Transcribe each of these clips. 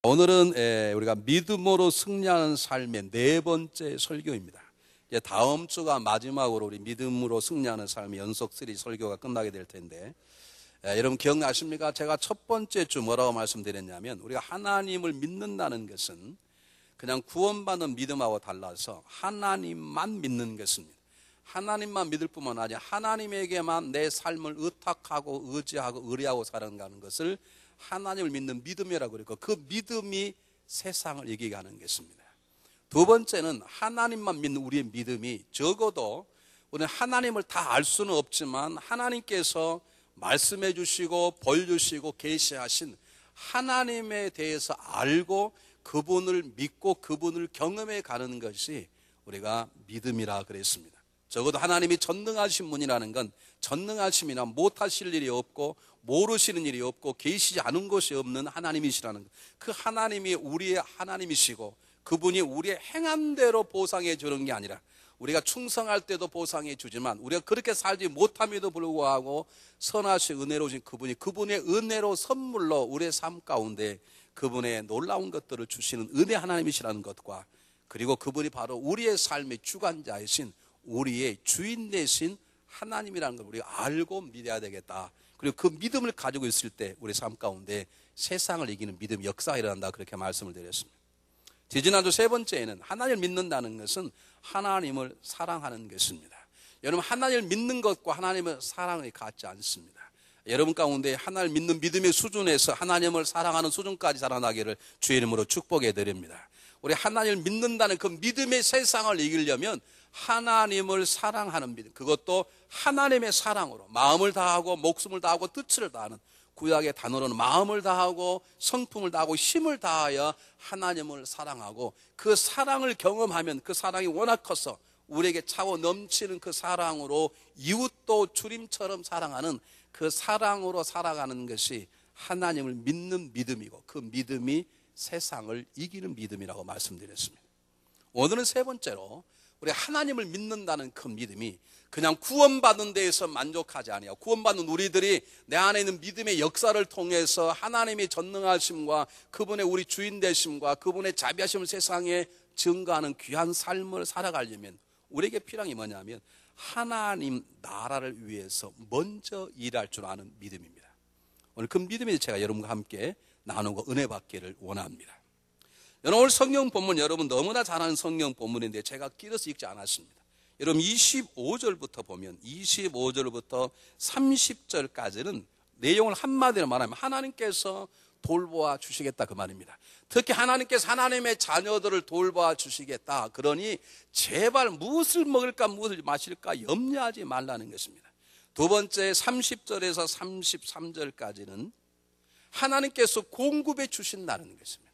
오늘은 우리가 믿음으로 승리하는 삶의 네 번째 설교입니다. 이제 다음 주가 마지막으로 우리 믿음으로 승리하는 삶의 연속 3 설교가 끝나게 될 텐데, 여러분 기억나십니까? 제가 첫 번째 주 뭐라고 말씀드렸냐면, 우리가 하나님을 믿는다는 것은 그냥 구원받는 믿음하고 달라서 하나님만 믿는 것입니다. 하나님만 믿을 뿐만 아니라 하나님에게만 내 삶을 의탁하고 의지하고 의뢰하고 살아가는 것을 하나님을 믿는 믿음이라고 그러고, 그 믿음이 세상을 이기게 하는 것입니다. 두 번째는 하나님만 믿는 우리의 믿음이, 적어도 우리는 하나님을 다 알 수는 없지만 하나님께서 말씀해 주시고 보여주시고 계시하신 하나님에 대해서 알고 그분을 믿고 그분을 경험해 가는 것이 우리가 믿음이라 그랬습니다. 적어도 하나님이 전능하신 분이라는 건 전능하심이나 못하실 일이 없고 모르시는 일이 없고 계시지 않은 것이 없는 하나님이시라는 것. 그 하나님이 우리의 하나님이시고 그분이 우리의 행한 대로 보상해 주는 게 아니라, 우리가 충성할 때도 보상해 주지만 우리가 그렇게 살지 못함에도 불구하고 선하신 은혜로우신 그분이 그분의 은혜로 선물로 우리의 삶 가운데 그분의 놀라운 것들을 주시는 은혜 하나님이시라는 것과, 그리고 그분이 바로 우리의 삶의 주관자이신 우리의 주인 되신 하나님이라는 걸 우리가 알고 믿어야 되겠다. 그리고 그 믿음을 가지고 있을 때 우리 삶 가운데 세상을 이기는 믿음 역사가 일어난다, 그렇게 말씀을 드렸습니다. 지지난주 세 번째에는 하나님을 믿는다는 것은 하나님을 사랑하는 것입니다. 여러분, 하나님을 믿는 것과 하나님의 사랑이 같지 않습니다. 여러분 가운데 하나님을 믿는 믿음의 수준에서 하나님을 사랑하는 수준까지 자라나기를 주의 이름으로 축복해 드립니다. 우리 하나님을 믿는다는 그 믿음의 세상을 이기려면 하나님을 사랑하는 믿음, 그것도 하나님의 사랑으로 마음을 다하고 목숨을 다하고 뜻을 다하는, 구약의 단어로는 마음을 다하고 성품을 다하고 힘을 다하여 하나님을 사랑하고, 그 사랑을 경험하면 그 사랑이 워낙 커서 우리에게 차고 넘치는 그 사랑으로 이웃도 주님처럼 사랑하는 그 사랑으로 살아가는 것이 하나님을 믿는 믿음이고, 그 믿음이 세상을 이기는 믿음이라고 말씀드렸습니다. 오늘은 세 번째로 우리 하나님을 믿는다는 그 믿음이 그냥 구원받는 데에서 만족하지 아니하고, 구원받는 우리들이 내 안에 있는 믿음의 역사를 통해서 하나님의 전능하심과 그분의 우리 주인 되심과 그분의 자비하심을 세상에 증거하는 귀한 삶을 살아가려면 우리에게 필요한 게 뭐냐면 하나님 나라를 위해서 먼저 일할 줄 아는 믿음입니다. 오늘 그 믿음에 제가 여러분과 함께 나누고 은혜 받기를 원합니다. 오늘 성경 본문, 여러분 너무나 잘 아는 성경 본문인데 제가 끼어서 읽지 않았습니다. 여러분 25절부터 보면 25절부터 30절까지는 내용을 한마디로 말하면 하나님께서 돌보아 주시겠다, 그 말입니다. 특히 하나님께서 하나님의 자녀들을 돌보아 주시겠다, 그러니 제발 무엇을 먹을까 무엇을 마실까 염려하지 말라는 것입니다. 두 번째 30절에서 33절까지는 하나님께서 공급해 주신다는 것입니다.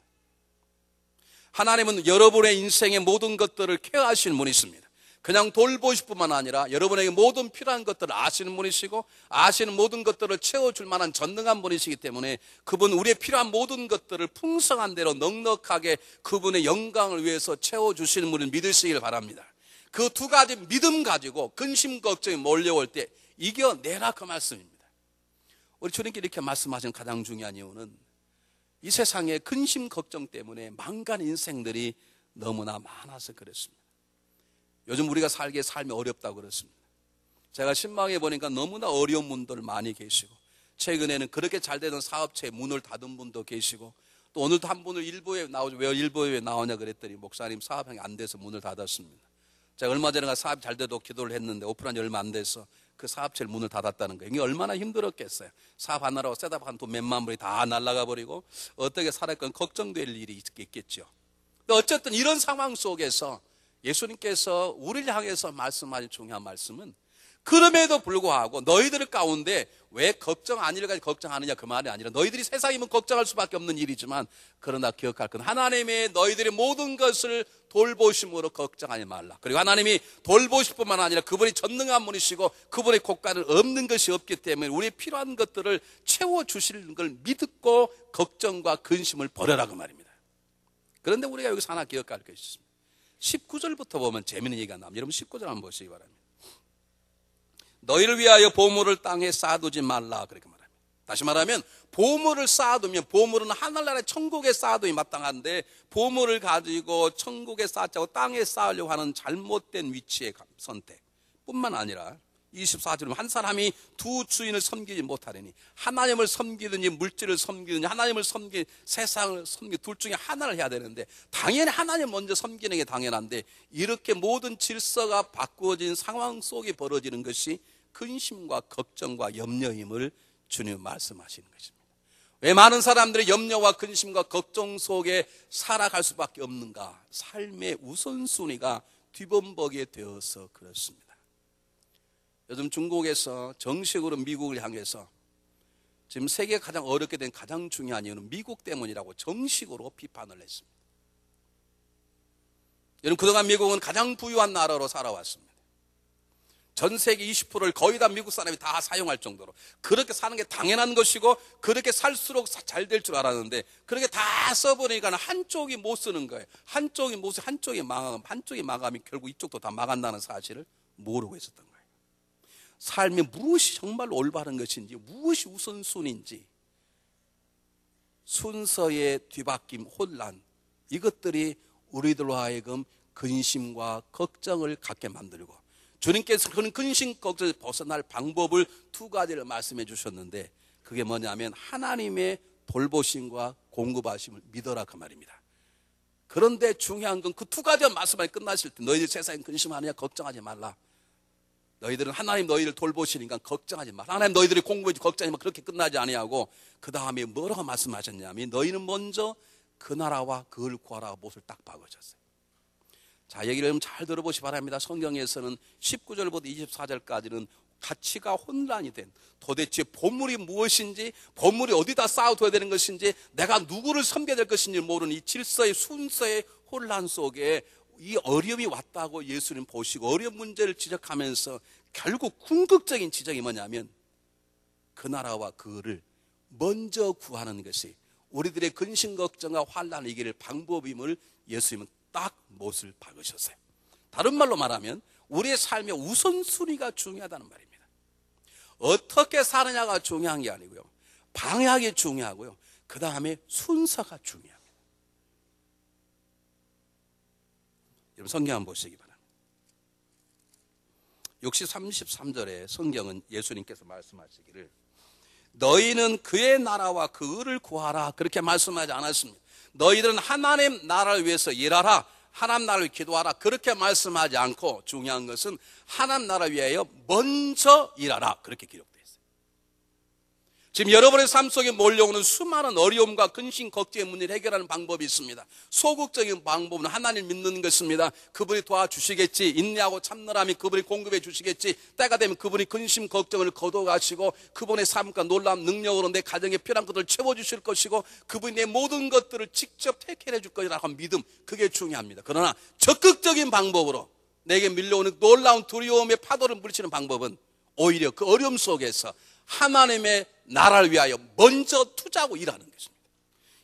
하나님은 여러분의 인생의 모든 것들을 케어하시는 분이십니다. 그냥 돌보실 뿐만 아니라 여러분에게 모든 필요한 것들을 아시는 분이시고 아시는 모든 것들을 채워줄 만한 전능한 분이시기 때문에 그분 우리의 필요한 모든 것들을 풍성한 대로 넉넉하게 그분의 영광을 위해서 채워주시는 분을 믿으시길 바랍니다. 그 두 가지 믿음 가지고 근심 걱정이 몰려올 때 이겨내라, 그 말씀입니다. 우리 주님께 이렇게 말씀하시는 가장 중요한 이유는 이 세상에 근심 걱정 때문에 망가는 인생들이 너무나 많아서 그렇습니다. 요즘 우리가 살기에 삶이 어렵다고 그렇습니다. 제가 신방에 보니까 너무나 어려운 분들 많이 계시고, 최근에는 그렇게 잘 되던 사업체에 문을 닫은 분도 계시고, 또 오늘도 한 분을 일부에 나오죠. 왜 일부에 나오냐 그랬더니 목사님 사업이 안 돼서 문을 닫았습니다. 제가 얼마 전에 사업이 잘 돼도 기도를 했는데 오픈한 지 얼마 안 돼서 그 사업체를 문을 닫았다는 거예요. 이게 얼마나 힘들었겠어요. 사업 하느라고 셋업한 돈 몇만 불이 다 날아가 버리고 어떻게 살았건 걱정될 일이 있겠죠. 어쨌든 이런 상황 속에서 예수님께서 우리를 향해서 말씀하신 중요한 말씀은, 그럼에도 불구하고 너희들 가운데 왜 걱정 아니일까지 걱정하느냐, 그 말이 아니라 너희들이 세상이면 걱정할 수밖에 없는 일이지만 그러나 기억할 건 하나님의 너희들의 모든 것을 돌보심으로 걱정하지 말라. 그리고 하나님이 돌보실 뿐만 아니라 그분이 전능한 분이시고 그분의 고가는 없는 것이 없기 때문에 우리의 필요한 것들을 채워주시는 걸 믿고 걱정과 근심을 버려라, 그 말입니다. 그런데 우리가 여기서 하나 기억할 것이 있습니다. 19절부터 보면 재미있는 얘기가 나옵니다. 여러분 19절 한번 보시기 바랍니다. 너희를 위하여 보물을 땅에 쌓아두지 말라, 그렇게 말합니다. 다시 말하면 보물을 쌓아두면 보물은 하늘나라의 천국에 쌓아두기 마땅한데 보물을 가지고 천국에 쌓자고 땅에 쌓으려고 하는 잘못된 위치의 선택 뿐만 아니라 24절은 한 사람이 두 주인을 섬기지 못하려니 하나님을 섬기든지 물질을 섬기든지 하나님을 섬기 세상을 섬기 둘 중에 하나를 해야 되는데 당연히 하나님 먼저 섬기는 게 당연한데 이렇게 모든 질서가 바꾸어진 상황 속에 벌어지는 것이 근심과 걱정과 염려임을 주님 말씀하시는 것입니다. 왜 많은 사람들이 염려와 근심과 걱정 속에 살아갈 수밖에 없는가? 삶의 우선순위가 뒤범벅이 되어서 그렇습니다. 요즘 중국에서 정식으로 미국을 향해서 지금 세계가 가장 어렵게 된 가장 중요한 이유는 미국 때문이라고 정식으로 비판을 했습니다. 여러분, 그동안 미국은 가장 부유한 나라로 살아왔습니다. 전 세계 20%를 거의 다 미국 사람이 다 사용할 정도로 그렇게 사는 게 당연한 것이고 그렇게 살수록 잘 될 줄 알았는데 그렇게 다 써버리니까 한쪽이 못 쓰는 거예요. 한쪽이 못 쓰고 한쪽이 망하면 결국 이쪽도 다 망한다는 사실을 모르고 있었던 거예요. 삶에 무엇이 정말 올바른 것인지 무엇이 우선순위인지 순서의 뒤바뀜, 혼란 이것들이 우리들로 하여금 근심과 걱정을 갖게 만들고 주님께서 그런 근심 걱정에서 벗어날 방법을 두 가지를 말씀해 주셨는데 그게 뭐냐면 하나님의 돌보심과 공급하심을 믿어라 그 말입니다. 그런데 중요한 건 그 두 가지만 말씀하니 끝나실 때 너희들 세상에 근심하느냐 걱정하지 말라. 너희들은 하나님 너희를 돌보시니까 걱정하지 말라. 하나님 너희들이 공부해주고 걱정하지 말라. 그렇게 끝나지 아니하고 그 다음에 뭐라고 말씀하셨냐면 너희는 먼저 그 나라와 그를 구하라 못을 딱 박으셨어요. 자, 얘기를 좀 잘 들어보시 바랍니다. 성경에서는 19절부터 24절까지는 가치가 혼란이 된 도대체 보물이 무엇인지 보물이 어디다 쌓아둬야 되는 것인지 내가 누구를 섬겨야 될 것인지 모르는 이 질서의 순서의 혼란 속에 이 어려움이 왔다고 예수님 보시고 어려운 문제를 지적하면서 결국 궁극적인 지적이 뭐냐면 그 나라와 그를 먼저 구하는 것이 우리들의 근심 걱정과 환란을 이길 방법임을 예수님은 딱 못을 박으셨어요. 다른 말로 말하면 우리의 삶의 우선순위가 중요하다는 말입니다. 어떻게 사느냐가 중요한 게 아니고요. 방향이 중요하고요. 그 다음에 순서가 중요합니다. 여러분 성경 한번 보시기 바랍니다. 33절에 성경은 예수님께서 말씀하시기를 너희는 그의 나라와 그 의를 구하라 그렇게 말씀하지 않았습니다. 너희들은 하나님 나라를 위해서 일하라 하나님 나라를 기도하라 그렇게 말씀하지 않고 중요한 것은 하나님 나라를 위하여 먼저 일하라 그렇게 기록되어 있어요. 지금 여러분의 삶 속에 몰려오는 수많은 어려움과 근심, 걱정의 문제를 해결하는 방법이 있습니다. 소극적인 방법은 하나님 믿는 것입니다. 그분이 도와주시겠지. 인내하고 참느라면 그분이 공급해 주시겠지. 때가 되면 그분이 근심, 걱정을 거둬가시고 그분의 삶과 놀라운 능력으로 내 가정에 필요한 것들을 채워주실 것이고 그분이 내 모든 것들을 직접 택해 줄 것이라고 하는 믿음 그게 중요합니다. 그러나 적극적인 방법으로 내게 밀려오는 놀라운 두려움의 파도를 물리치는 방법은 오히려 그 어려움 속에서 하나님의 나라를 위하여 먼저 투자하고 일하는 것입니다.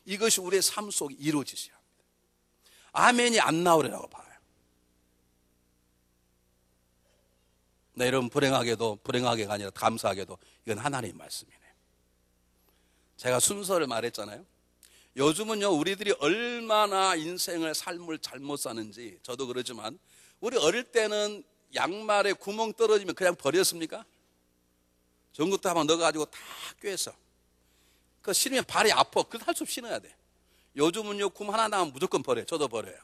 이것이 우리의 삶 속에 이루어지셔야 합니다. 아멘이 안 나오리라고 봐요. 네, 여러분 불행하게가 아니라 감사하게도 이건 하나님의 말씀이네요. 제가 순서를 말했잖아요. 요즘은요 우리들이 얼마나 인생을 삶을 잘못 사는지 저도 그러지만 우리 어릴 때는 양말에 구멍 떨어지면 그냥 버렸습니까? 전구도 한번 넣어가지고 다 꿰서 그 신으면 발이 아파. 그래서 할 수 없이 신어야 돼. 요즘은요 굼 하나 나면 무조건 버려요. 저도 버려요.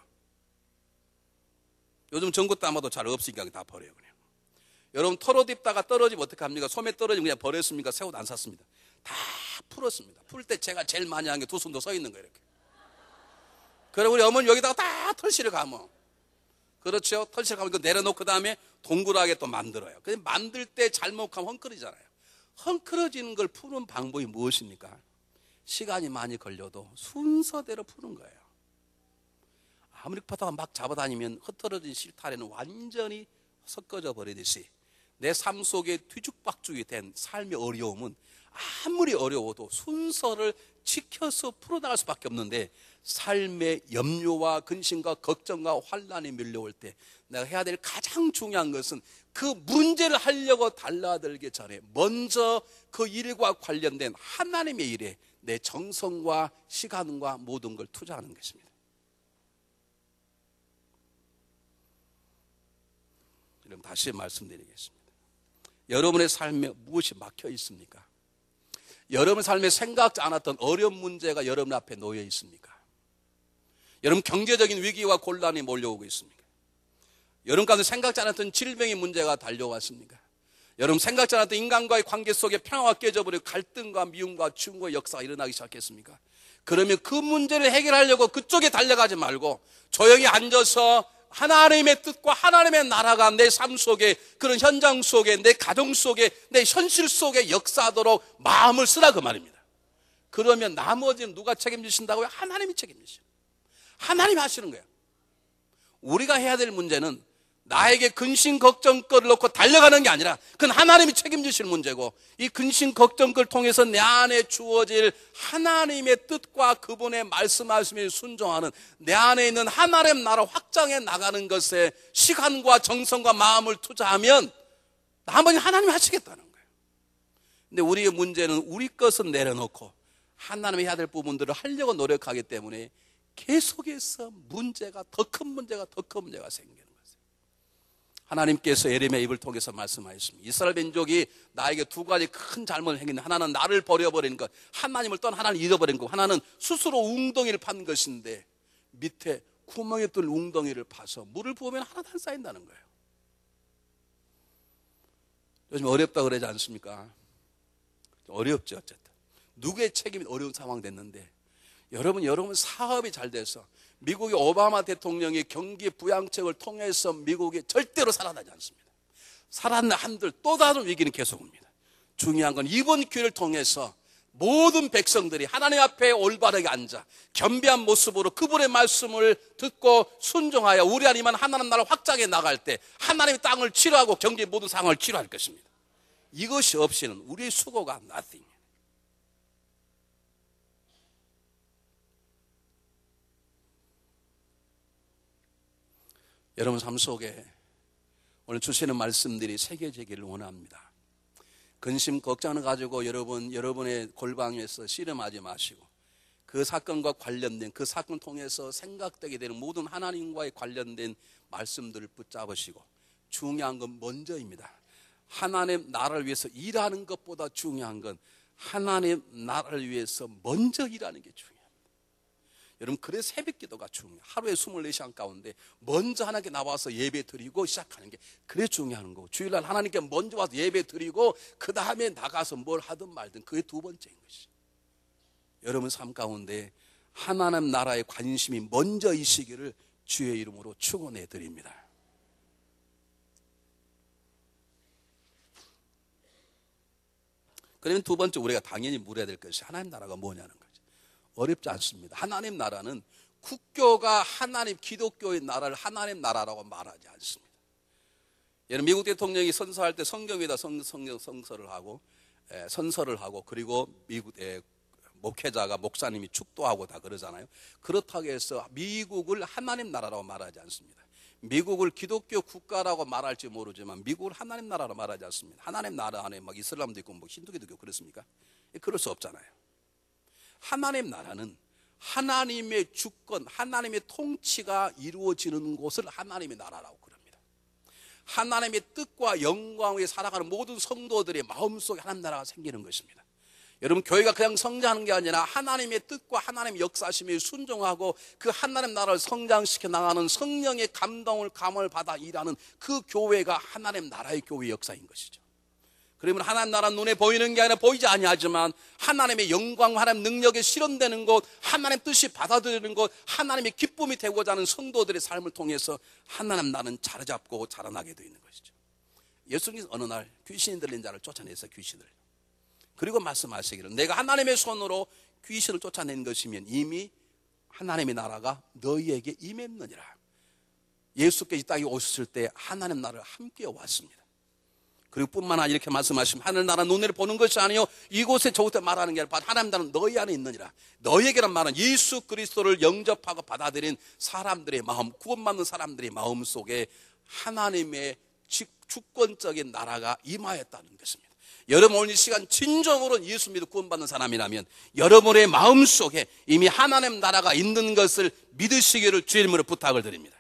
요즘 전구도 아마도 잘 없으니까 다 버려요 그냥. 여러분 털옷 입다가 떨어지면 어떻게 합니까? 소매 떨어지면 그냥 버렸습니까? 새 옷 안 샀습니다. 다 풀었습니다. 풀 때 제가 제일 많이 한 게 두 손도 서 있는 거예요 이렇게. 그리고 우리 어머니 여기다가 다 털실을 감어. 그렇죠? 털실 감으면 내려놓고 그 다음에 동그랗게 또 만들어요. 근데 만들 때 잘못하면 헝클어지잖아요. 헝클어지는 걸 푸는 방법이 무엇입니까? 시간이 많이 걸려도 순서대로 푸는 거예요. 아무리 파다가 막 잡아다니면 흩어진 실타래는 완전히 섞어져 버리듯이 내 삶 속에 뒤죽박죽이 된 삶의 어려움은 아무리 어려워도 순서를 지켜서 풀어나갈 수밖에 없는데 삶의 염려와 근심과 걱정과 환난이 밀려올 때 내가 해야 될 가장 중요한 것은 그 문제를 하려고 달라들기 전에 먼저 그 일과 관련된 하나님의 일에 내 정성과 시간과 모든 걸 투자하는 것입니다. 그럼 다시 말씀드리겠습니다. 여러분의 삶에 무엇이 막혀 있습니까? 여러분 삶에 생각지 않았던 어려운 문제가 여러분 앞에 놓여 있습니까? 여러분 경제적인 위기와 곤란이 몰려오고 있습니까? 여러분 가운데 생각지 않았던 질병의 문제가 달려왔습니까? 여러분 생각지 않았던 인간과의 관계 속에 평화가 깨져버리고 갈등과 미움과 충고의 역사가 일어나기 시작했습니까? 그러면 그 문제를 해결하려고 그쪽에 달려가지 말고 조용히 앉아서 하나님의 뜻과 하나님의 나라가 내 삶 속에, 그런 현장 속에, 내 가정 속에, 내 현실 속에 역사하도록 마음을 쓰라 그 말입니다. 그러면 나머지는 누가 책임지신다고요? 하나님이 책임지셔요. 하나님이 하시는 거예요. 우리가 해야 될 문제는 나에게 근심 걱정거리를 놓고 달려가는 게 아니라 그건 하나님이 책임지실 문제고, 이 근심 걱정거리를 통해서 내 안에 주어질 하나님의 뜻과 그분의 말씀하심에 순종하는 내 안에 있는 하나님 나라 확장해 나가는 것에 시간과 정성과 마음을 투자하면 나머지 하나님이 하시겠다는 거예요. 근데 우리의 문제는 우리 것은 내려놓고 하나님이 해야 될 부분들을 하려고 노력하기 때문에 계속해서 문제가 더 큰 문제가 생기는 거예요. 하나님께서 예레미야 입을 통해서 말씀하셨습니다. 이스라엘 민족이 나에게 두 가지 큰 잘못을 행했는데, 하나는 나를 버려버린 것, 하나님을 떠나 하나님을 잃어버린 것, 하나는 스스로 웅덩이를 판 것인데 밑에 구멍에 뚫린 웅덩이를 파서 물을 부으면 하나도 안 쌓인다는 거예요. 요즘 어렵다 그러지 않습니까? 어렵죠. 어쨌든 누구의 책임이 어려운 상황 됐는데, 여러분 사업이 잘 돼서 미국의 오바마 대통령이 경기 부양책을 통해서 미국이 절대로 살아나지 않습니다. 살아난 한들 또 다른 위기는 계속 옵니다. 중요한 건 이번 기회를 통해서 모든 백성들이 하나님 앞에 올바르게 앉아 겸비한 모습으로 그분의 말씀을 듣고 순종하여 우리 안에만 하나님 나라를 확장해 나갈 때 하나님의 땅을 치료하고 경기의 모든 상황을 치료할 것입니다. 이것이 없이는 우리의 수고가 nothing. 여러분 삶 속에 오늘 주시는 말씀들이 새겨지기를 원합니다. 근심 걱정을 가지고 여러분의 골방에서 씨름하지 마시고, 그 사건과 관련된, 그 사건 통해서 생각되게 되는 모든 하나님과의 관련된 말씀들을 붙잡으시고, 중요한 건 먼저입니다. 하나님 나라를 위해서 일하는 것보다 중요한 건 하나님 나라를 위해서 먼저 일하는 게 중요해요. 여러분, 그래서 새벽 기도가 중요해요. 하루에 24시간 가운데 먼저 하나님께 나와서 예배 드리고 시작하는 게 그래 중요한 거고, 주일날 하나님께 먼저 와서 예배 드리고 그 다음에 나가서 뭘 하든 말든 그게 두 번째인 것이죠. 여러분 삶 가운데 하나님 나라의 관심이 먼저이시기를 주의 이름으로 축원해 드립니다. 그러면 두 번째 우리가 당연히 물어야 될 것이 하나님 나라가 뭐냐는 거죠. 어렵지 않습니다. 하나님 나라는 국교가 하나님 기독교의 나라를 하나님 나라라고 말하지 않습니다. 예를 미국 대통령이 선서할 때 성경에다 선서를 하고 그리고 미국 목회자가 목사님이 축도하고 다 그러잖아요. 그렇다고 해서 미국을 하나님 나라라고 말하지 않습니다. 미국을 기독교 국가라고 말할지 모르지만 미국을 하나님 나라로 말하지 않습니다. 하나님 나라 안에 막 이슬람도 있고 뭐 힌두교도 있고 그렇습니까? 그럴 수 없잖아요. 하나님 나라는 하나님의 주권, 하나님의 통치가 이루어지는 곳을 하나님의 나라라고 그럽니다. 하나님의 뜻과 영광 위에 살아가는 모든 성도들의 마음속에 하나님 나라가 생기는 것입니다. 여러분, 교회가 그냥 성장하는 게 아니라 하나님의 뜻과 하나님의 역사심에 순종하고 그 하나님 나라를 성장시켜 나가는 성령의 감동을 받아 일하는 그 교회가 하나님 나라의 교회 역사인 것이죠. 그러면 하나님 나라는 눈에 보이는 게 아니라 보이지 아니하지만 하나님의 영광, 하나님 능력에 실현되는 곳, 하나님 뜻이 받아들이는 곳, 하나님의 기쁨이 되고자 하는 성도들의 삶을 통해서 하나님 나라는 자리잡고 자라나게 되어 있는 것이죠. 예수님께서 어느 날 귀신이 들린 자를 쫓아내서 귀신을, 그리고 말씀하시기를 내가 하나님의 손으로 귀신을 쫓아낸 것이면 이미 하나님의 나라가 너희에게 임했느니라. 예수께서 이 땅에 오셨을 때 하나님 나라를 함께 왔습니다. 그리고 뿐만 아니라 이렇게 말씀하시면 하늘나라 눈으로 보는 것이 아니요 이곳에 저곳에 말하는 게 아니라 하나님 나라는 너희 안에 있느니라. 너희에게란 말은 예수 그리스도를 영접하고 받아들인 사람들의 마음, 구원받는 사람들의 마음 속에 하나님의 주권적인 나라가 임하였다는 것입니다. 여러분 오늘 이 시간 진정으로 예수 믿고 구원받는 사람이라면 여러분의 마음 속에 이미 하나님 나라가 있는 것을 믿으시기를 주의 이름으로 부탁을 드립니다.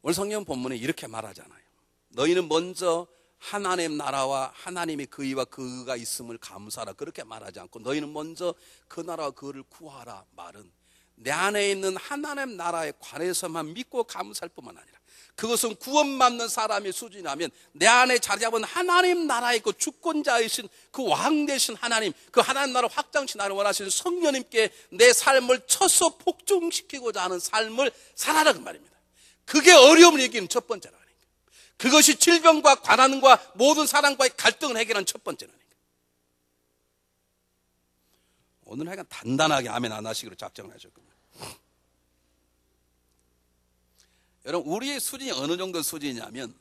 오늘 성경 본문에 이렇게 말하잖아요. 너희는 먼저 하나님 나라와 하나님의 그 의와 그 의가 있음을 감사하라. 그렇게 말하지 않고 너희는 먼저 그 나라와 그 의를 구하라 말은 내 안에 있는 하나님 나라에 관해서만 믿고 감사할 뿐만 아니라 그것은 구원받는 사람의 수준이라면 내 안에 자리 잡은 하나님 나라의 그 주권자이신 그 왕 되신 하나님, 그 하나님 나라 확장시나를 원하시는 성령님께 내 삶을 쳐서 복종시키고자 하는 삶을 살아라 그 말입니다. 그게 어려움을 얘기하는 첫 번째라니까. 그것이 질병과 가난과 모든 사람과의 갈등을 해결하는 첫 번째라니까. 오늘 하여간 단단하게 아멘 안 하시기로 작정을 하셨군요. 여러분 우리의 수준이 어느 정도 수준이냐면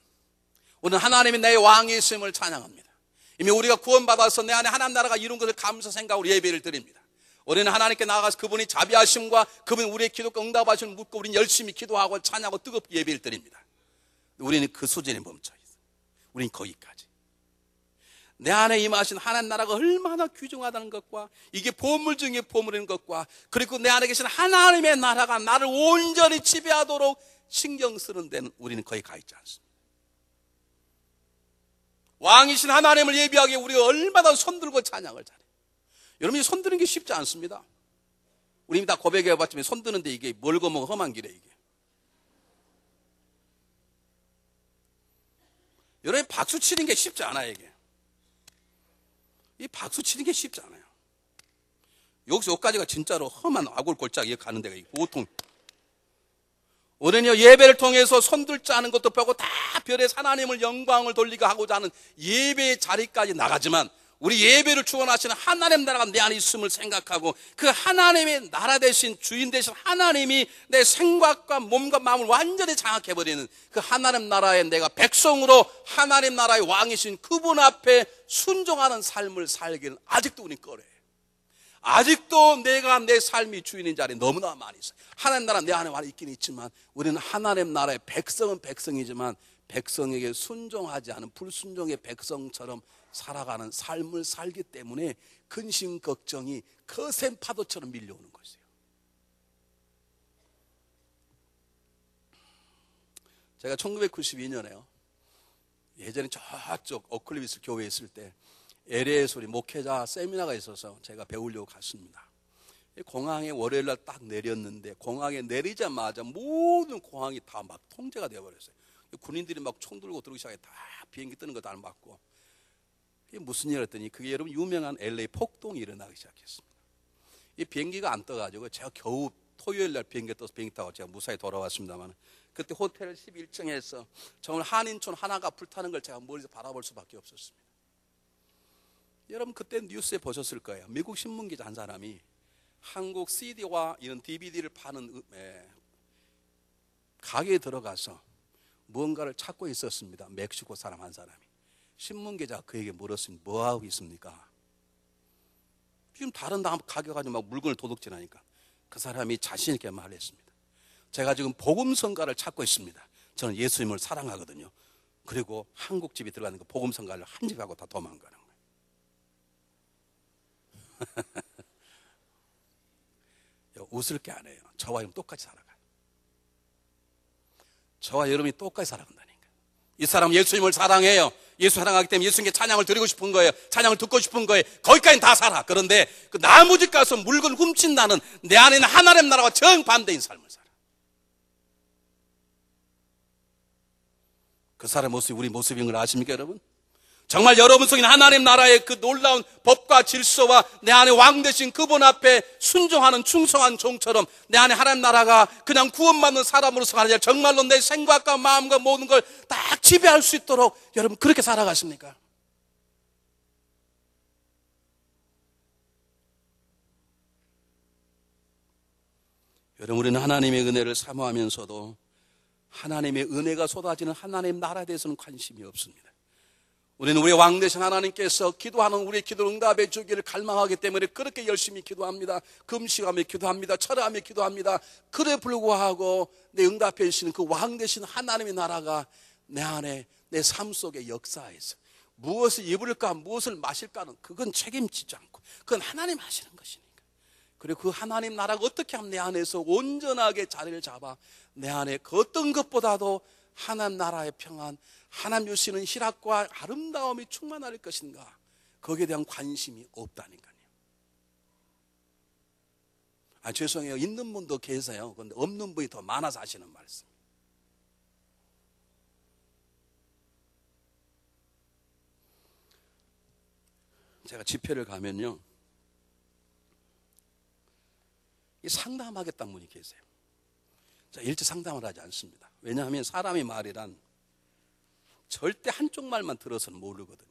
오늘 하나님이 내 왕이심을 찬양합니다. 이미 우리가 구원받아서 내 안에 하나님 나라가 이룬 것을 감사 생각으로 예배를 드립니다. 우리는 하나님께 나아가서 그분이 자비하심과 그분이 우리의 기도가 응답하심을 묻고 우리는 열심히 기도하고 찬양하고 뜨겁게 예배를 드립니다. 우리는 그 수준에 멈춰 있어요. 우리는 거기까지. 내 안에 임하신 하나님 나라가 얼마나 귀중하다는 것과 이게 보물 중에 보물인 것과 그리고 내 안에 계신 하나님의 나라가 나를 온전히 지배하도록 신경 쓰는 데는 우리는 거의 가 있지 않습니다. 왕이신 하나님을 예비하기에 우리가 얼마나 손들고 찬양을 잘해요. 여러분이 손드는 게 쉽지 않습니다. 우리 다 고백해봤지만 손드는데 이게 멀고 뭐 험한 길에 이게. 여러분이 박수 치는 게 쉽지 않아요 이게. 이 박수 치는 게 쉽지 않아요. 여기서 여기까지가 진짜로 험한 아골 골짜기에 가는 데가 보통. 우리는 예배를 통해서 손들자 하는 것도 빼고 다 별의 하나님을 영광을 돌리게 하고자 하는 예배의 자리까지 나가지만 우리 예배를 주관하시는 하나님 나라가 내 안에 있음을 생각하고 그 하나님의 나라 대신 주인 되신 하나님이 내 생각과 몸과 마음을 완전히 장악해버리는 그 하나님 나라의 내가 백성으로 하나님 나라의 왕이신 그분 앞에 순종하는 삶을 살기는 아직도 우리는 꺼려요. 아직도 내가 내 삶이 주인인 자리에 너무나 많이 있어요. 하나님 나라 내 안에 있긴 있지만 우리는 하나님 나라의 백성은 백성이지만 백성에게 순종하지 않은 불순종의 백성처럼 살아가는 삶을 살기 때문에 근심 걱정이 거센 파도처럼 밀려오는 것이에요. 제가 1992년에요. 예전에 저쪽 오클리비스 교회에 있을 때 LA에서 우리 목회자 세미나가 있어서 제가 배우려고 갔습니다. 공항에 월요일날 딱 내렸는데 공항에 내리자마자 모든 공항이 다 막 통제가 되어버렸어요. 군인들이 막 총 들고 들어오기 시작해 다 비행기 뜨는 거 다 막고. 이게 무슨 일 했더니 그게 여러분 유명한 LA 폭동이 일어나기 시작했습니다. 이 비행기가 안 떠가지고 제가 겨우 토요일날 비행기 떠서 비행기 타고 제가 무사히 돌아왔습니다만 그때 호텔 11층에서 정말 한인촌 하나가 불타는 걸 제가 멀리서 바라볼 수밖에 없었습니다. 여러분 그때 뉴스에 보셨을 거예요. 미국 신문기자 한 사람이 한국 CD와 이런 DVD를 파는 가게에 들어가서 무언가를 찾고 있었습니다. 멕시코 사람 한 사람이. 신문기자가 그에게 물었습니다. 뭐하고 있습니까? 지금 다른 가게 가지고 막 물건을 도둑질하니까 그 사람이 자신 있게 말했습니다. 제가 지금 복음성가를 찾고 있습니다. 저는 예수님을 사랑하거든요. 그리고 한국 집에 들어가는 거 복음성가를 한 집 하고 다 도망가는 거예요. 웃을 게 아니에요. 저와 여러분 똑같이 살아가요. 저와 여러분이 똑같이 살아간다니까. 이 사람은 예수님을 사랑해요. 예수 사랑하기 때문에 예수님께 찬양을 드리고 싶은 거예요. 찬양을 듣고 싶은 거예요. 거기까지는 다 살아. 그런데 그 나무집 가서 물건 훔친다는 내 안에 있는 하나님 나라와 정반대인 삶을 살아. 그 사람의 모습이 우리 모습인 걸 아십니까 여러분? 정말 여러분 속에 하나님 나라의 그 놀라운 법과 질서와 내 안에 왕 되신 그분 앞에 순종하는 충성한 종처럼 내 안에 하나님 나라가 그냥 구원받는 사람으로서가 아니라 정말로 내 생각과 마음과 모든 걸 딱 지배할 수 있도록 여러분 그렇게 살아가십니까? 여러분 우리는 하나님의 은혜를 사모하면서도 하나님의 은혜가 쏟아지는 하나님 나라에 대해서는 관심이 없습니다. 우리는 우리 왕 되신 하나님께서 기도하는 우리의 기도를 응답해 주기를 갈망하기 때문에 그렇게 열심히 기도합니다. 금식하며 기도합니다. 철회하며 기도합니다. 그래 불구하고 내 응답해 주시는 그 왕 되신 하나님의 나라가 내 안에 내 삶 속에 역사에서 무엇을 입을까 무엇을 마실까는 그건 책임지지 않고 그건 하나님 하시는 것이니까. 그리고 그 하나님 나라가 어떻게 하면 내 안에서 온전하게 자리를 잡아 내 안에 그 어떤 것보다도 하나님 나라의 평안, 하나님 주시는 희락과 아름다움이 충만할 것인가, 거기에 대한 관심이 없다니까요. 죄송해요. 있는 분도 계세요. 그런데 없는 분이 더 많아서 하시는 말씀. 제가 집회를 가면요, 이 상담하겠다는 분이 계세요. 자, 일체 상담을 하지 않습니다. 왜냐하면 사람의 말이란 절대 한쪽 말만 들어서는 모르거든요.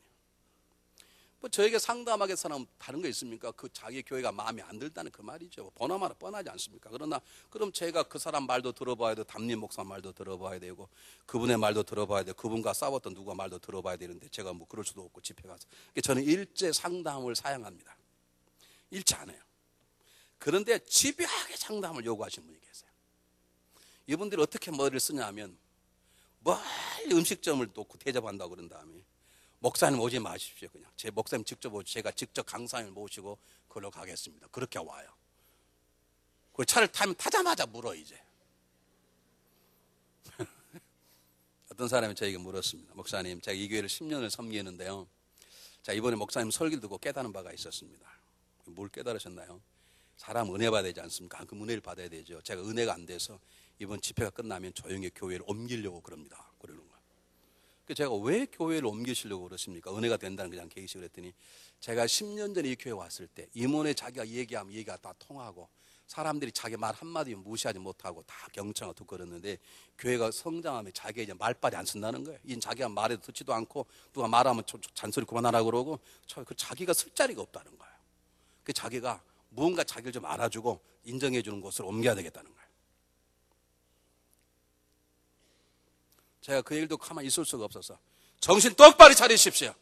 뭐 저에게 상담하겠다는 다른 거 있습니까? 그 자기 교회가 마음에 안 들다는 그 말이죠. 보나마나 뻔하지 않습니까? 그러나 그럼 제가 그 사람 말도 들어봐야 되고 담임 목사 말도 들어봐야 되고 그분의 말도 들어봐야 되고 그분과 싸웠던 누가 말도 들어봐야 되는데 제가 뭐 그럴 수도 없고 집회 가서. 저는 일제 상담을 사용합니다. 일체 안 해요. 그런데 집요하게 상담을 요구하신 분이 계세요. 이분들이 어떻게 머리를 쓰냐 하면 멀리 음식점을 놓고 대접한다고 그런 다음에 목사님 오지 마십시오. 그냥 제 목사님 직접 오시고 제가 직접 강사님을 모시고 그걸로 가겠습니다. 그렇게 와요. 그 차를 타면 타자마자 물어 이제. 어떤 사람이 저에게 물었습니다. 목사님, 제가 이 교회를 10년을 섬기는데요. 자, 이번에 목사님 설교를 듣고 깨달은 바가 있었습니다. 뭘 깨달으셨나요? 사람 은혜 받아야 되지 않습니까? 그 은혜를 받아야 되죠. 제가 은혜가 안 돼서 이번 집회가 끝나면 조용히 교회를 옮기려고 그럽니다. 그러는 거예요. 제가 왜 교회를 옮기시려고 그러십니까? 은혜가 된다는 그냥 계시고 그랬더니 제가 10년 전에 이 교회 왔을 때 임원에 자기가 얘기하면 얘기가 다 통하고 사람들이 자기 말 한마디 무시하지 못하고 다 경청하고 듣고 그랬는데 교회가 성장하면 자기가 이제 말빨이 안 쓴다는 거예요. 이제 자기가 말해도 듣지도 않고 누가 말하면 잔소리 그만하라고 그러고 자기가 쓸 자리가 없다는 거예요. 자기가 무언가 자기를 좀 알아주고 인정해 주는 곳으로 옮겨야 되겠다는 거예요. 제가 그 얘기를 듣고 가만히 있을 수가 없어서 정신 똑바로 차리십시오.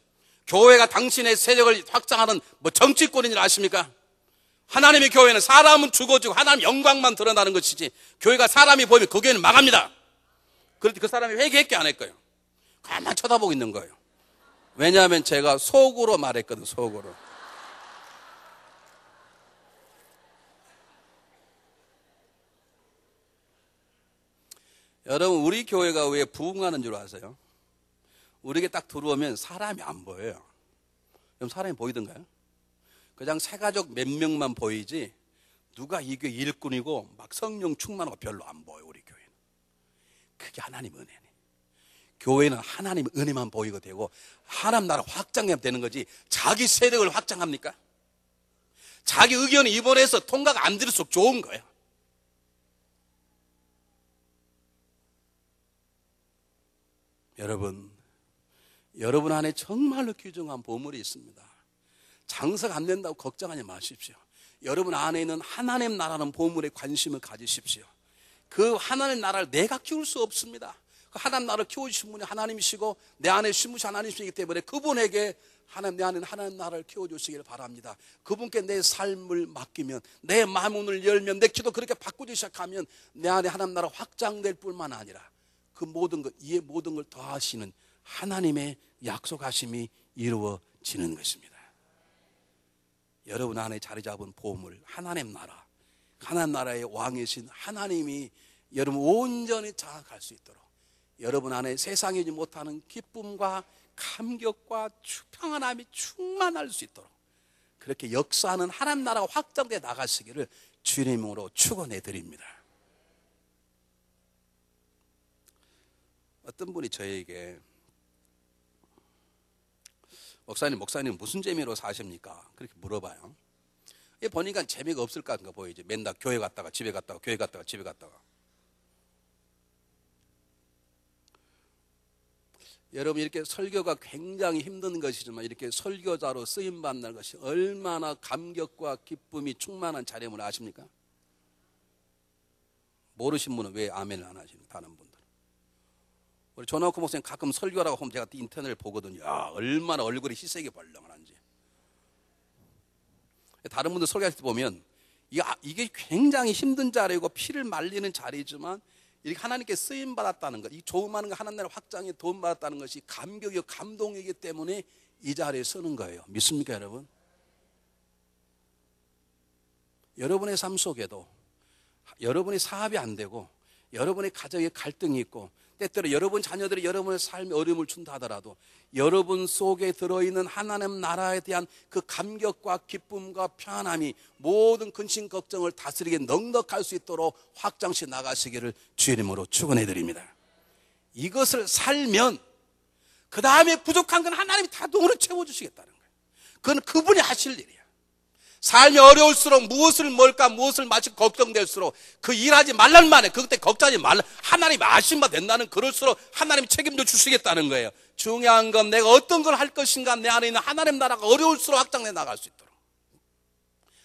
교회가 당신의 세력을 확장하는 뭐 정치권인 줄 아십니까? 하나님의 교회는 사람은 죽어지고 하나님 영광만 드러나는 것이지 교회가 사람이 보이면 그 교회는 망합니다. 그런데 그 사람이 회개했게 안 했고요. 가만 쳐다보고 있는 거예요. 왜냐하면 제가 속으로 말했거든. 속으로. 여러분, 우리 교회가 왜 부흥하는 줄 아세요? 우리에게 딱 들어오면 사람이 안 보여요. 그럼 사람이 보이던가요? 그냥 새가족 몇 명만 보이지 누가 이 교회 일꾼이고 막 성령 충만하고 별로 안 보여요. 우리 교회는. 그게 하나님 은혜네. 교회는 하나님 은혜만 보이고 되고 하나님 나라 확장하면 되는 거지 자기 세력을 확장합니까? 자기 의견이 이번에서 통과가 안 될수록 좋은 거예요. 여러분 안에 정말로 귀중한 보물이 있습니다. 장사가 안 된다고 걱정하지 마십시오. 여러분 안에 있는 하나님 나라는 보물에 관심을 가지십시오. 그 하나님 나라를 내가 키울 수 없습니다. 그 하나님 나라를 키워주신 분이 하나님이시고 내 안에 심으신 하나님이시기 때문에 그분에게 내 안에 하나님 나라를 키워주시길 바랍니다. 그분께 내 삶을 맡기면 내 마음을 열면 내 기도 그렇게 바꾸기 시작하면 내 안에 하나님 나라 확장될 뿐만 아니라 그 모든 것, 이에 모든 걸 더하시는 하나님의 약속하심이 이루어지는 것입니다. 여러분 안에 자리 잡은 보물, 하나님 나라, 하나님 나라의 왕이신 하나님이 여러분 온전히 장악할 수 있도록 여러분 안에 세상이 지 못하는 기쁨과 감격과 평안함이 충만할 수 있도록 그렇게 역사하는 하나님 나라가 확장되어 나가시기를 주님으로 축원해 드립니다. 어떤 분이 저에게 목사님 무슨 재미로 사십니까? 그렇게 물어봐요. 보니까 재미가 없을 것 같은 거 보이지. 맨날 교회 갔다가 집에 갔다가 교회 갔다가 집에 갔다가. 여러분 이렇게 설교가 굉장히 힘든 것이지만 이렇게 설교자로 쓰임받는 것이 얼마나 감격과 기쁨이 충만한 자리임을 아십니까? 모르신 분은 왜 아멘을 안 하시는 다른 분들. 우리 조나코 목사님 가끔 설교라고 하면 제가 인터넷을 보거든요. 야, 얼마나 얼굴이 희색이 벌렁하는지. 다른 분들 설교할 때 보면 이게 굉장히 힘든 자리고 피를 말리는 자리지만 이렇게 하나님께 쓰임 받았다는 것, 이 조음하는 거 하나님 나라 확장에 도움 받았다는 것이 감격이고 감동이기 때문에 이 자리에 서는 거예요. 믿습니까, 여러분? 여러분의 삶 속에도 여러분의 사업이 안 되고 여러분의 가정에 갈등이 있고 때때로 여러분 자녀들이 여러분의 삶에 어려움을 준다 하더라도 여러분 속에 들어있는 하나님 나라에 대한 그 감격과 기쁨과 편안함이 모든 근심 걱정을 다스리게 넉넉할 수 있도록 확장시 나가시기를 주님으로 축원해 드립니다. 이것을 살면 그 다음에 부족한 건 하나님이 다 돈으로 채워주시겠다는 거예요. 그건 그분이 하실 일이에요. 삶이 어려울수록 무엇을 먹을까 무엇을 마실까 걱정될수록 그 일하지 말란 말에 그때 걱정하지 말라. 하나님이 아신 바 된다는 그럴수록 하나님이 책임져 주시겠다는 거예요. 중요한 건 내가 어떤 걸 할 것인가, 내 안에 있는 하나님 나라가 어려울수록 확장해 나갈 수 있도록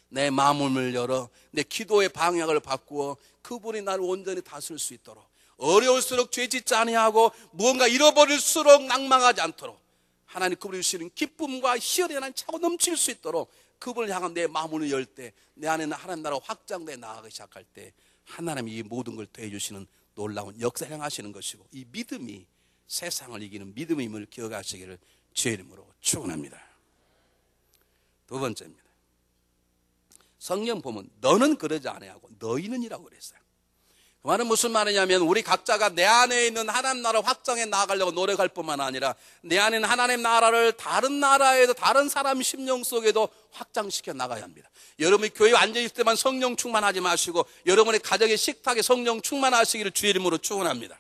내 마음을 열어 내 기도의 방향을 바꾸어 그분이 나를 온전히 다스릴 수 있도록 어려울수록 죄짓지 아니하고 무언가 잃어버릴수록 낭망하지 않도록 하나님 그분이 주시는 기쁨과 희열이 나는 차고 넘칠 수 있도록 그분을 향한 내 마음을 열 때 내 안에는 하나님 나라 확장돼 나가기 시작할 때 하나님이 이 모든 걸 더해주시는 놀라운 역사 행하시는 것이고 이 믿음이 세상을 이기는 믿음임을 기억하시기를 주의 이름으로 축원합니다. 두 번째입니다. 성경 보면 너는 그러지 아니하고 너희는이라고 그랬어요. 그 말은 무슨 말이냐면 우리 각자가 내 안에 있는 하나님 나라 확장해 나가려고 노력할 뿐만 아니라 내 안에 있는 하나님 나라를 다른 나라에도 다른 사람 심령 속에도 확장시켜 나가야 합니다. 여러분이 교회에 앉아있을 때만 성령 충만하지 마시고 여러분의 가정의 식탁에 성령 충만하시기를 주의 이름으로 축원합니다.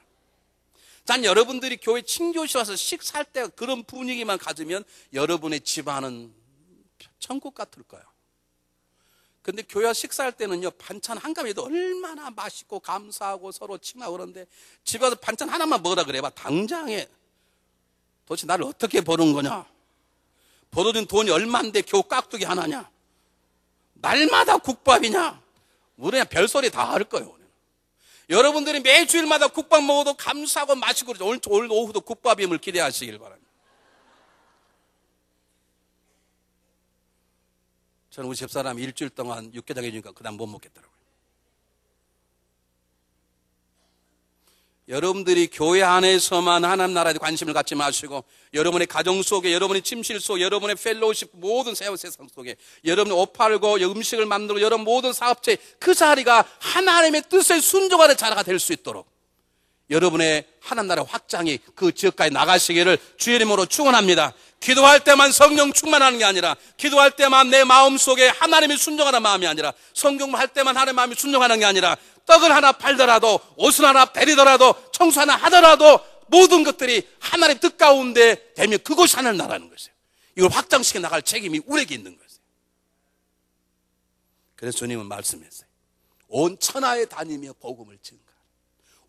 단 여러분들이 교회 친교시 와서 식사할 때 그런 분위기만 가지면 여러분의 집안은 천국 같을 거예요. 근데 교회 식사할 때는요, 반찬 한 가지도 얼마나 맛있고 감사하고 서로 친하고 그런데 집에 가서 반찬 하나만 먹으라 그래봐. 당장에 도대체 나를 어떻게 버는 거냐? 벌어진 돈이 얼만데 겨우 깍두기 하나냐? 날마다 국밥이냐? 우리는 별소리 다 할 거예요. 여러분들이 매주일마다 국밥 먹어도 감사하고 맛있고 그러죠. 오늘 오후도 국밥임을 기대하시길 바랍니다. 저는 우리 집사람이 일주일 동안 육개장 해주니까 그 다음 못 먹겠더라고요. 여러분들이 교회 안에서만 하나님 나라에 관심을 갖지 마시고 여러분의 가정 속에, 여러분의 침실 속에, 여러분의 펠로우십 모든 세상 속에 여러분이 옷 팔고 음식을 만들고 여러분 모든 사업체 그 자리가 하나님의 뜻에 순종하는 자리가 될 수 있도록 여러분의 하나님 나라 확장이 그 지역까지 나가시기를 주의 이름으로 축원합니다. 기도할 때만 성령 충만하는 게 아니라 기도할 때만 내 마음속에 하나님이 순종하는 마음이 아니라 성경을 할 때만 하나님의 마음이 순종하는 게 아니라 떡을 하나 팔더라도 옷을 하나 베리더라도 청소 하나 하더라도 모든 것들이 하나님 뜻 가운데 되면 그것이 하나님 나라는 것이에요. 이걸 확장시켜 나갈 책임이 우리에게 있는 것이에요. 그래서 주님은 말씀했어요. 온 천하에 다니며 복음을 증거하라.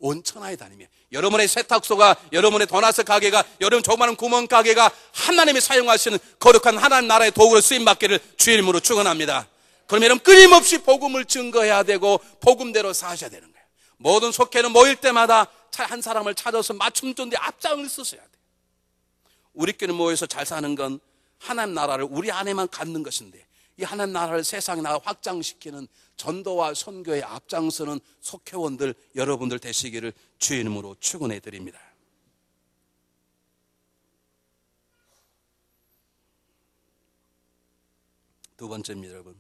온 천하에 다니며 여러분의 세탁소가, 여러분의 도나스 가게가, 여러분 조그마한 구멍가게가 하나님이 사용하시는 거룩한 하나님 나라의 도구로 쓰임받기를 주의 이름으로 축원합니다. 그러면 여러분 끊임없이 복음을 증거해야 되고 복음대로 사셔야 되는 거예요. 모든 속회는 모일 때마다 한 사람을 찾아서 맞춤전대 앞장을 쓰셔야 돼요. 우리끼리 모여서 잘 사는 건 하나님 나라를 우리 안에만 갖는 것인데 이 하나님 나라를 세상에 나가 확장시키는 전도와 선교에 앞장서는 속회원들 여러분들 되시기를 주의 이름으로 축원해 드립니다. 두 번째입니다, 여러분.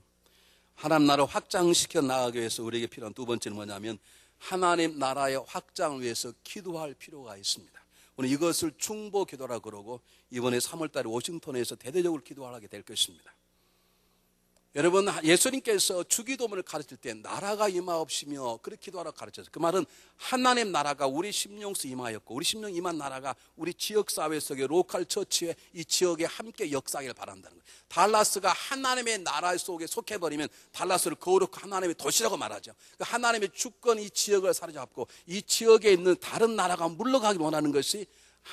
하나님 나라를 확장시켜 나가기 위해서 우리에게 필요한 두 번째는 뭐냐면 하나님 나라의 확장을 위해서 기도할 필요가 있습니다. 오늘 이것을 중보 기도라고 그러고 이번에 3월달에 워싱턴에서 대대적으로 기도하게 될 것입니다. 여러분, 예수님께서 주기도문을 가르칠 때 나라가 임하옵시며 그렇게 기도하라고 가르쳤어요. 그 말은 하나님 나라가 우리 심령에서 임하였고 우리 심령 임한 나라가 우리 지역사회 속의 로컬 처치에 이 지역에 함께 역사하기를 바란다는 거예요. 달라스가 하나님의 나라 속에 속해버리면 달라스를 거룩한 하나님의 도시라고 말하죠. 하나님의 주권 이 지역을 사로잡고 이 지역에 있는 다른 나라가 물러가기 원하는 것이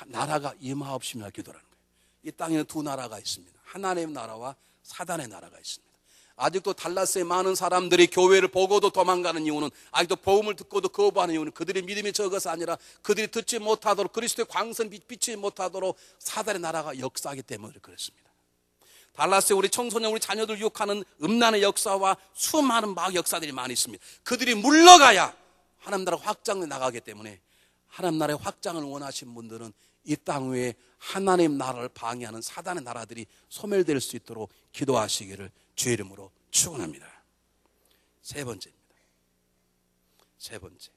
나라가 임하옵시며 기도라는 거예요. 이 땅에는 두 나라가 있습니다. 하나님의 나라와 사단의 나라가 있습니다. 아직도 달라스의 많은 사람들이 교회를 보고도 도망가는 이유는, 아직도 복음을 듣고도 거부하는 이유는 그들의 믿음이 적어서 아니라 그들이 듣지 못하도록, 그리스도의 광선 비치지 못하도록 사단의 나라가 역사하기 때문에 그렇습니다. 달라스에 우리 청소년, 우리 자녀들 유혹하는 음란의 역사와 수많은 마귀 역사들이 많이 있습니다. 그들이 물러가야 하나님 나라가 확장해 나가기 때문에, 하나님 나라의 확장을 원하시는 분들은 이 땅 위에 하나님 나라를 방해하는 사단의 나라들이 소멸될 수 있도록 기도하시기를 주의 이름으로 축원합니다. 세 번째입니다. 세 번째,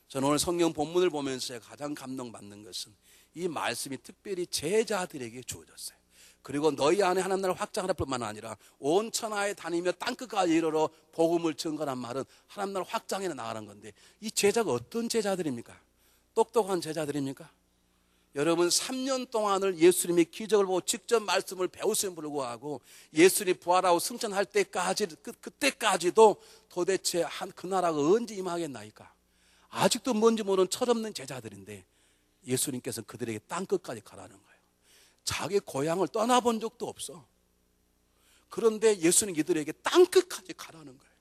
저는 오늘 성경 본문을 보면서 제가 가장 감동받는 것은 이 말씀이 특별히 제자들에게 주어졌어요. 그리고 너희 안에 하나님 나라를 확장하라 뿐만 아니라 온 천하에 다니며 땅끝까지 이르러 복음을 전가란 말은 하나님 나라를 확장해 나가는 건데, 이 제자가 어떤 제자들입니까? 똑똑한 제자들입니까? 여러분, 3년 동안을 예수님이 기적을 보고 직접 말씀을 배웠음에 불구하고 예수님이 부활하고 승천할 때까지, 그때까지도 도대체 그 나라가 언제 임하겠나이까? 아직도 뭔지 모르는 철없는 제자들인데 예수님께서는 그들에게 땅끝까지 가라는 거예요. 자기 고향을 떠나본 적도 없어. 그런데 예수님 이들에게 땅끝까지 가라는 거예요.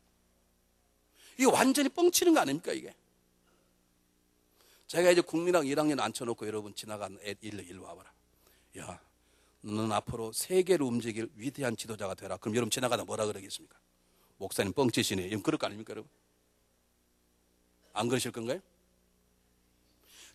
이게 완전히 뻥치는 거 아닙니까 이게? 제가 이제 국민학 1학년 앉혀놓고 여러분 지나간 일로 와봐라. 야, 너는 앞으로 세계를 움직일 위대한 지도자가 되라. 그럼 여러분 지나가다 뭐라 그러겠습니까? 목사님 뻥치시네. 이건 그럴 거 아닙니까 여러분? 안 그러실 건가요?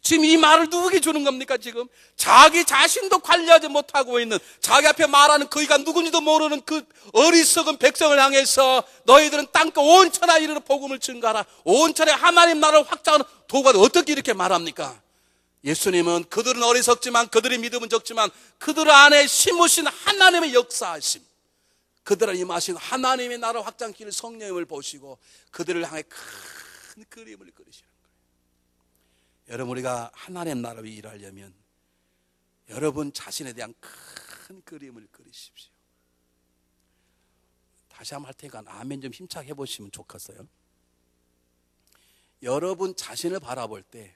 지금 이 말을 누구에게 주는 겁니까 지금? 자기 자신도 관리하지 못하고 있는, 자기 앞에 말하는 그이가 누군지도 모르는 그 어리석은 백성을 향해서 너희들은 땅끝 온 천하에 이르러 복음을 증가하라, 온 천하에 하나님 나라를 확장하는 도구가 어떻게 이렇게 말합니까? 예수님은 그들은 어리석지만, 그들의 믿음은 적지만 그들 안에 심으신 하나님의 역사하심, 그들을 임하신 하나님의 나라 확장기를 성령님을 보시고 그들을 향해 큰 그림을 그리시는 거예요. 여러분, 우리가 하나님의 나라를 일하려면 여러분 자신에 대한 큰 그림을 그리십시오. 다시 한번 할 테니까 아멘 좀 힘차게 해보시면 좋겠어요. 여러분 자신을 바라볼 때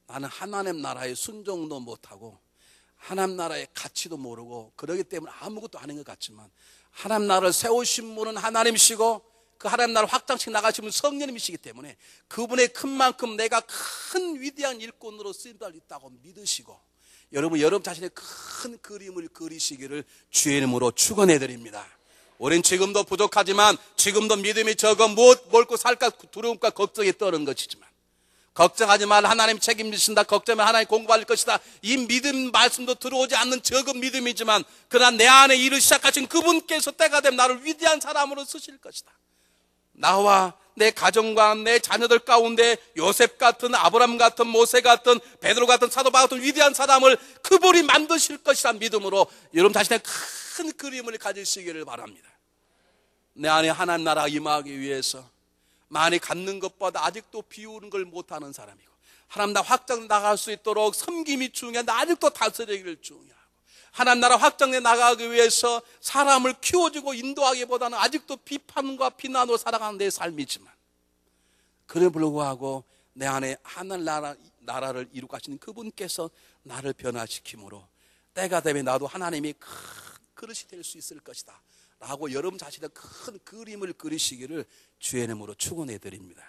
나는 하나님 나라의 순종도 못하고 하나님 나라의 가치도 모르고 그러기 때문에 아무것도 아닌 것 같지만, 하나님 나라를 세우신 분은 하나님이시고 그 하나님 나라를 확장시켜 나가시면 성령님이시기 때문에 그분의 큰 만큼 내가 큰 위대한 일꾼으로 쓰임받을 있다고 믿으시고, 여러분 자신의 큰 그림을 그리시기를 주의 이름으로 축원해드립니다. 우린 지금도 부족하지만, 지금도 믿음이 적어 무엇 먹고 살까 두려움과 걱정이 떠는 것이지만, 걱정하지 말, 하나님 책임지신다, 걱정하면 하나님 공부할 것이다, 이 믿음 말씀도 들어오지 않는 적은 믿음이지만, 그러나 내 안에 일을 시작하신 그분께서 때가 되면 나를 위대한 사람으로 쓰실 것이다. 나와 내 가정과 내 자녀들 가운데 요셉 같은, 아브라함 같은, 모세 같은, 베드로 같은, 사도 바울 같은 위대한 사람을 그분이 만드실 것이란 믿음으로 여러분 자신의 큰 그림을 가지시기를 바랍니다. 내 안에 하나님 나라가 임하기 위해서 많이 갖는 것보다 아직도 비우는 걸 못하는 사람이고, 하나님 나라 확장 나갈 수 있도록 섬김이 중요한데 아직도 다스리기를 중요하고, 하나님 나라 확장해 나가기 위해서 사람을 키워주고 인도하기보다는 아직도 비판과 비난으로 살아가는 내 삶이지만, 그래 불구하고 내 안에 하나님 나라를 이루고 가시는 그분께서 나를 변화시킴으로 때가 되면 나도 하나님이 큰 그릇이 될 수 있을 것이다 라고 여러분 자신의 큰 그림을 그리시기를 주의 이름으로 축원해 드립니다.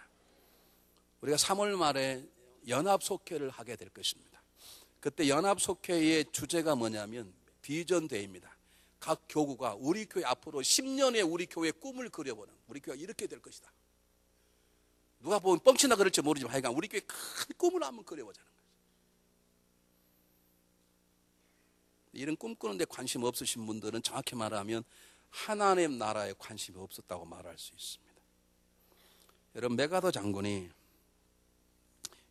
우리가 3월 말에 연합속회를 하게 될 것입니다. 그때 연합속회의 주제가 뭐냐면 비전데이입니다. 각 교구가 우리 교회 앞으로 10년의 우리 교회의 꿈을 그려보는, 우리 교회가 이렇게 될 것이다. 누가 보면 뻥치나 그럴지 모르지만 하여간 우리 교회 큰 꿈을 한번 그려보자는 거예요. 이런 꿈 꾸는데 관심 없으신 분들은 정확히 말하면 하나님 나라에 관심이 없었다고 말할 수 있습니다. 여러분, 메가더 장군이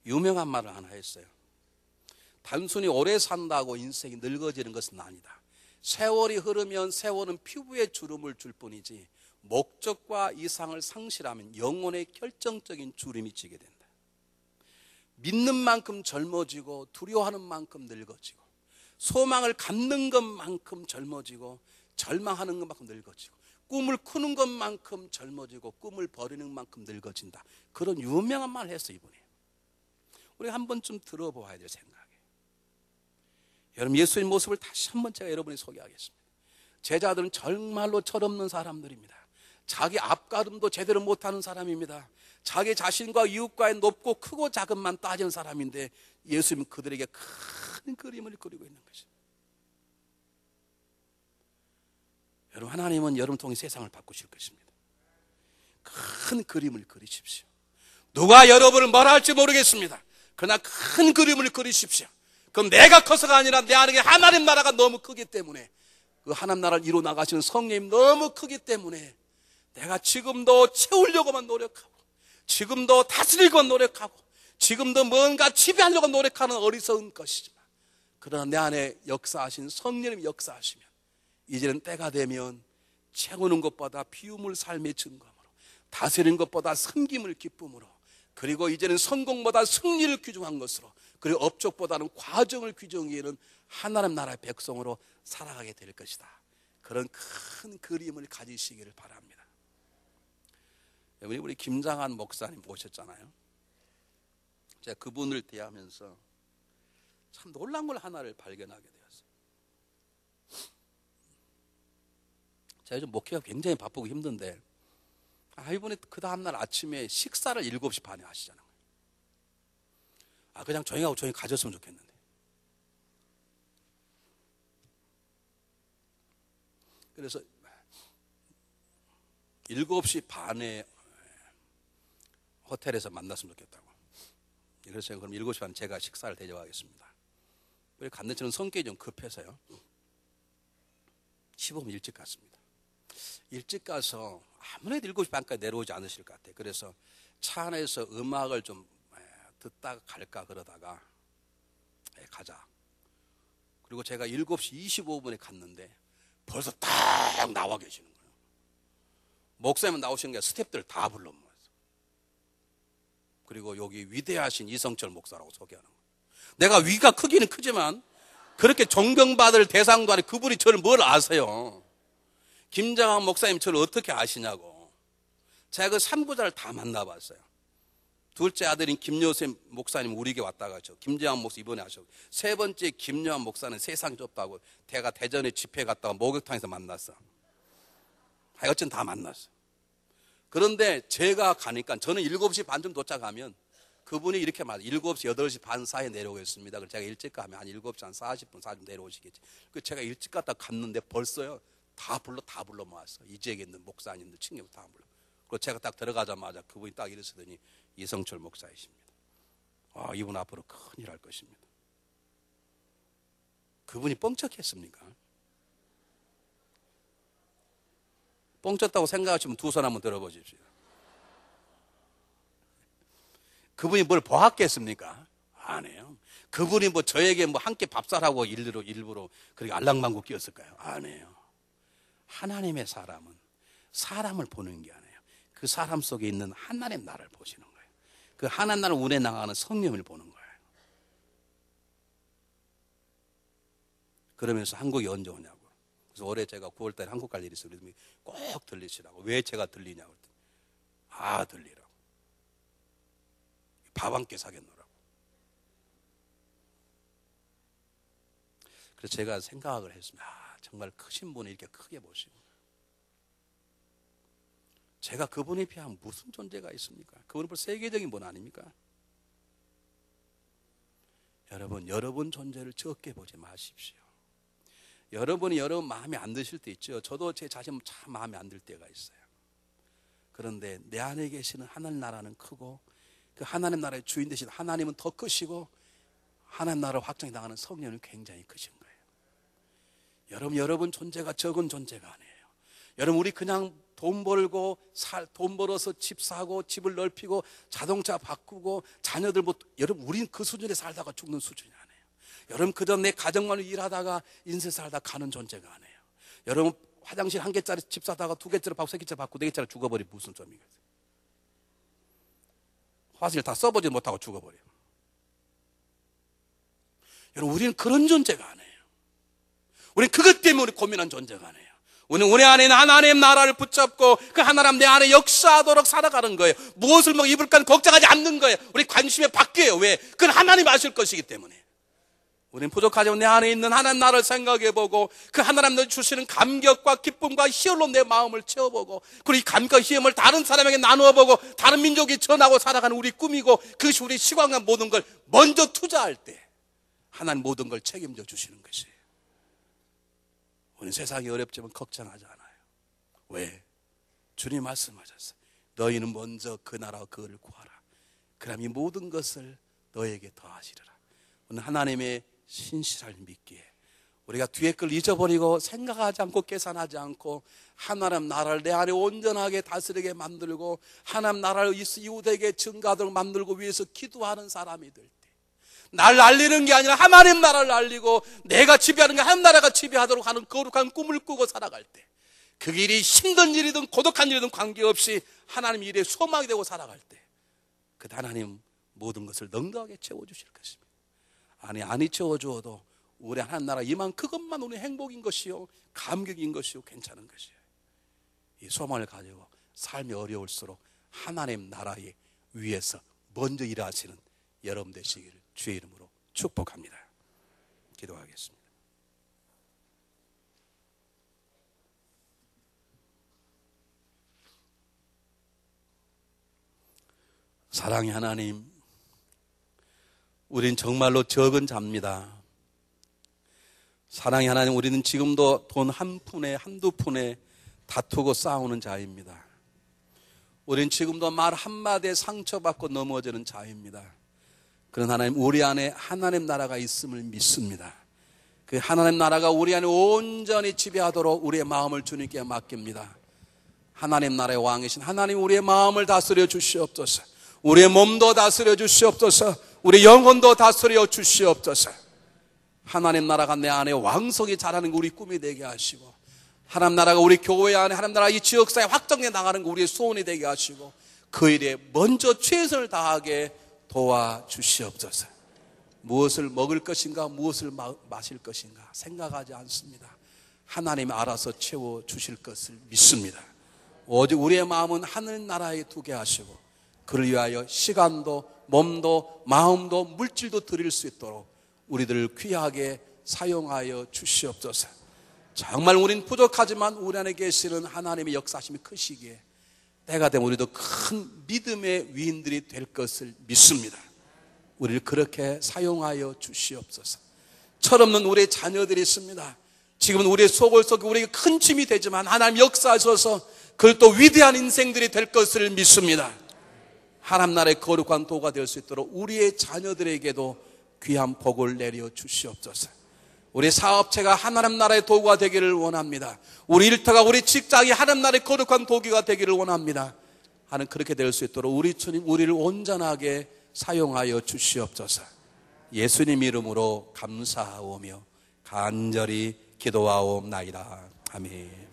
유명한 말을 하나 했어요. 단순히 오래 산다고 인생이 늙어지는 것은 아니다. 세월이 흐르면 세월은 피부에 주름을 줄 뿐이지 목적과 이상을 상실하면 영혼의 결정적인 주름이 지게 된다. 믿는 만큼 젊어지고 두려워하는 만큼 늙어지고, 소망을 갖는 것만큼 젊어지고 절망하는 것만큼 늙어지고, 꿈을 꾸는 것만큼 젊어지고 꿈을 버리는 만큼 늙어진다. 그런 유명한 말을 했어요 이분이. 우리가 한 번쯤 들어보아야 될 생각이에요. 여러분, 예수님 모습을 다시 한번 제가 여러분이 소개하겠습니다. 제자들은 정말로 철없는 사람들입니다. 자기 앞가름도 제대로 못하는 사람입니다. 자기 자신과 이웃과의 높고 크고 작음만 따지는 사람인데 예수님은 그들에게 큰 그림을 그리고 있는 것입니다. 여러분, 하나님은 여러분 통해 세상을 바꾸실 것입니다. 큰 그림을 그리십시오. 누가 여러분을 뭐라 할지 모르겠습니다. 그러나 큰 그림을 그리십시오. 그럼 내가 커서가 아니라 내 안에 하나님 나라가 너무 크기 때문에, 그 하나님 나라를 이루어 나가시는 성령님 너무 크기 때문에 내가 지금도 채우려고만 노력하고, 지금도 다스리고 노력하고, 지금도 뭔가 지배하려고 노력하는 어리석은 것이지만, 그러나 내 안에 역사하신 성령님 역사하시면 이제는 때가 되면 채우는 것보다 비움을 삶의 증거함으로, 다스리는 것보다 섬김을 기쁨으로, 그리고 이제는 성공보다 승리를 귀중한 것으로, 그리고 업적보다는 과정을 귀중하는 하나님 나라의 백성으로 살아가게 될 것이다. 그런 큰 그림을 가지시기를 바랍니다. 우리 김장한 목사님 모셨잖아요. 제가 그분을 대하면서 참 놀란 걸 하나를 발견하게 되었어요. 제가 요즘 목회가 굉장히 바쁘고 힘든데, 이분이 그 다음날 아침에 식사를 7시 반에 하시잖아요. 그냥 조용하고 조용히 가졌으면 좋겠는데. 그래서 7시 반에 호텔에서 만났으면 좋겠다고. 그래서 그럼 7시 반에 제가 식사를 대접하겠습니다. 그래서 갔는데 저는 성격이 좀 급해서요. 15분 일찍 갔습니다. 일찍 가서 아무래도 7시 반까지 내려오지 않으실 것 같아요. 그래서 차 안에서 음악을 좀 듣다가 갈까 그러다가 가자. 그리고 제가 7시 25분에 갔는데 벌써 딱 나와 계시는 거예요. 목사님은 나오신 게 스태프들 다 불러 모았어요. 그리고 여기 위대하신 이성철 목사라고 소개하는 거예요. 내가 위가 크기는 크지만 그렇게 존경받을 대상도 아니고 그분이 저를 뭘 아세요? 김장한 목사님 저를 어떻게 아시냐고. 제가 그 3부자를 다 만나봤어요. 둘째 아들인 김여샘 목사님 우리에게 왔다가 김재환 목사 이번에 하셨고, 세 번째 김여한 목사는 세상 좁다고 제가 대전에 집회 갔다가 목욕탕에서 만났어. 어쨌든 다 만났어. 그런데 제가 가니까 저는 7시 반쯤 도착하면 그분이 이렇게 말해요. 7시, 8시 반 사이에 내려오겠습니다. 그래서 제가 일찍 가면 한 7시 한 40분, 40분 내려오시겠지. 그래서 제가 일찍 갔다 갔는데 벌써요. 다 불러 모았어. 이지역에 있는 목사님들, 친구들 다 불러. 그리고 제가 딱 들어가자마자 그분이 딱 이러시더니 이성철 목사이십니다. 이분 앞으로 큰일 할 것입니다. 그분이 뻥쳤겠습니까? 뻥쳤다고 생각하시면 두 손 한번 들어보십시오. 그분이 뭘 보았겠습니까? 아니에요. 그분이 저에게 한 끼 밥살하고 일부러 그렇게 알랑방구 끼었을까요? 아니에요. 하나님의 사람은 사람을 보는 게 아니에요. 그 사람 속에 있는 하나님 나라를 보시는 거예요. 그 하나님 나라를 운에 나가는 성령을 보는 거예요. 그러면서 한국이 언제 오냐고. 그래서 올해 제가 9월달에 한국 갈 일이 있어요. 그랬더니 꼭 들리시라고. 왜 제가 들리냐고. 들리라고. 밥 한 끼 사겠노라고. 그래서 제가 생각을 했습니다. 정말 크신 분을 이렇게 크게 보시고, 제가 그분에 비하면 무슨 존재가 있습니까? 그분은 세계적인 분 아닙니까? 여러분 존재를 적게 보지 마십시오. 여러분 마음에 안 드실 때 있죠. 저도 제 자신 참 마음에 안 들 때가 있어요. 그런데 내 안에 계시는 하나님 나라는 크고, 그 하나님 나라의 주인 되신 하나님은 더 크시고, 하나님 나라를 확장해 나가는 성령은 굉장히 크신 거예요. 여러분 존재가 적은 존재가 아니에요. 여러분, 우리 그냥 돈 벌어서 집 사고 집을 넓히고 자동차 바꾸고 자녀들 여러분, 우린 그 수준에 살다가 죽는 수준이 아니에요. 여러분, 그저 내 가정만으로 일하다가 인생 살다 가는 존재가 아니에요. 여러분, 화장실 1개짜리 집 사다가 2개짜리 받고 3개짜리 받고 4개짜리 죽어버리면 무슨 점이겠어요? 화장실 다 써보지 못하고 죽어버려요. 여러분, 우리는 그런 존재가 아니에요. 우리는 그것 때문에 고민한 존재가 아니에요. 우리는 우리 안에 있는 하나님 나라를 붙잡고 그 하나님 내 안에 역사하도록 살아가는 거예요. 무엇을 입을까 걱정하지 않는 거예요. 우리 관심이 바뀌어요. 왜? 그건 하나님 아실 것이기 때문에. 우리는 부족하지만 내 안에 있는 하나님 나라를 생각해보고 그 하나님 나라 주시는 감격과 기쁨과 희열로 내 마음을 채워보고 그리고 이 감격과 희열을 다른 사람에게 나누어보고 다른 민족이 전하고 살아가는 우리 꿈이고 그것이 우리 시간과 모든 걸 먼저 투자할 때 하나님 모든 걸 책임져 주시는 것이에요. 우리는 세상이 어렵지만 걱정하지 않아요. 왜? 주님 말씀하셨어요. 너희는 먼저 그 나라와 그를 구하라. 그럼 이 모든 것을 너에게 더하시리라. 오늘 하나님의 신실을 믿기에 우리가 뒤에 걸 잊어버리고 생각하지 않고 계산하지 않고 하나님 나라를 내 안에 온전하게 다스리게 만들고 하나님 나라를 이웃에게 증가하도록 만들고 위해서 기도하는 사람이 될 때 날 알리는 게 아니라 하나님 나라를 알리고 내가 지배하는 게 하나님 나라가 지배하도록 하는 거룩한 꿈을 꾸고 살아갈 때 그 일이 힘든 일이든 고독한 일이든 관계없이 하나님 일에 소망이 되고 살아갈 때 그 하나님 모든 것을 넉넉하게 채워주실 것입니다. 아니 채워주어도 우리 하나님 나라 이만 그것만 우리 행복인 것이요 감격인 것이요 괜찮은 것이요. 이 소망을 가지고 삶이 어려울수록 하나님 나라의 위에서 먼저 일하시는 여러분 되시기를 주의 이름으로 축복합니다. 기도하겠습니다. 사랑의 하나님, 우린 정말로 적은 자입니다. 사랑의 하나님, 우리는 지금도 돈 한 푼에 한두 푼에 다투고 싸우는 자입니다. 우린 지금도 말 한마디에 상처받고 넘어지는 자입니다. 그런 하나님, 우리 안에 하나님 나라가 있음을 믿습니다. 그 하나님 나라가 우리 안에 온전히 지배하도록 우리의 마음을 주님께 맡깁니다. 하나님 나라의 왕이신 하나님, 우리의 마음을 다스려 주시옵소서. 우리의 몸도 다스려 주시옵소서. 우리 영혼도 다스려 주시옵소서. 하나님 나라가 내 안에 왕성히 자라는 거 우리 꿈이 되게 하시고 하나님 나라가 우리 교회 안에 하나님 나라 이 지역사회 확장해 나가는 거 우리의 소원이 되게 하시고 그 일에 먼저 최선을 다하게 도와주시옵소서. 무엇을 먹을 것인가 무엇을 마실 것인가 생각하지 않습니다. 하나님이 알아서 채워주실 것을 믿습니다. 오직 우리의 마음은 하늘 나라에 두게 하시고 그를 위하여 시간도 몸도 마음도 물질도 드릴 수 있도록 우리들을 귀하게 사용하여 주시옵소서. 정말 우린 부족하지만 우리 안에 계시는 하나님의 역사심이 크시기에 때가 되면 우리도 큰 믿음의 위인들이 될 것을 믿습니다. 우리를 그렇게 사용하여 주시옵소서. 철없는 우리의 자녀들이 있습니다. 지금은 우리의 속을 썩고 우리에게 큰 짐이 되지만 하나님 역사하셔서 그걸 또 위대한 인생들이 될 것을 믿습니다. 하나님 나라의 거룩한 도가 될 수 있도록 우리의 자녀들에게도 귀한 복을 내려 주시옵소서. 우리 사업체가 하나님 나라의 도구가 되기를 원합니다. 우리 일터가 우리 직장이 하나님 나라의 거룩한 도구가 되기를 원합니다. 하는 그렇게 될 수 있도록 우리 주님 우리를 온전하게 사용하여 주시옵소서. 예수님 이름으로 감사하오며 간절히 기도하옵나이다. 아멘.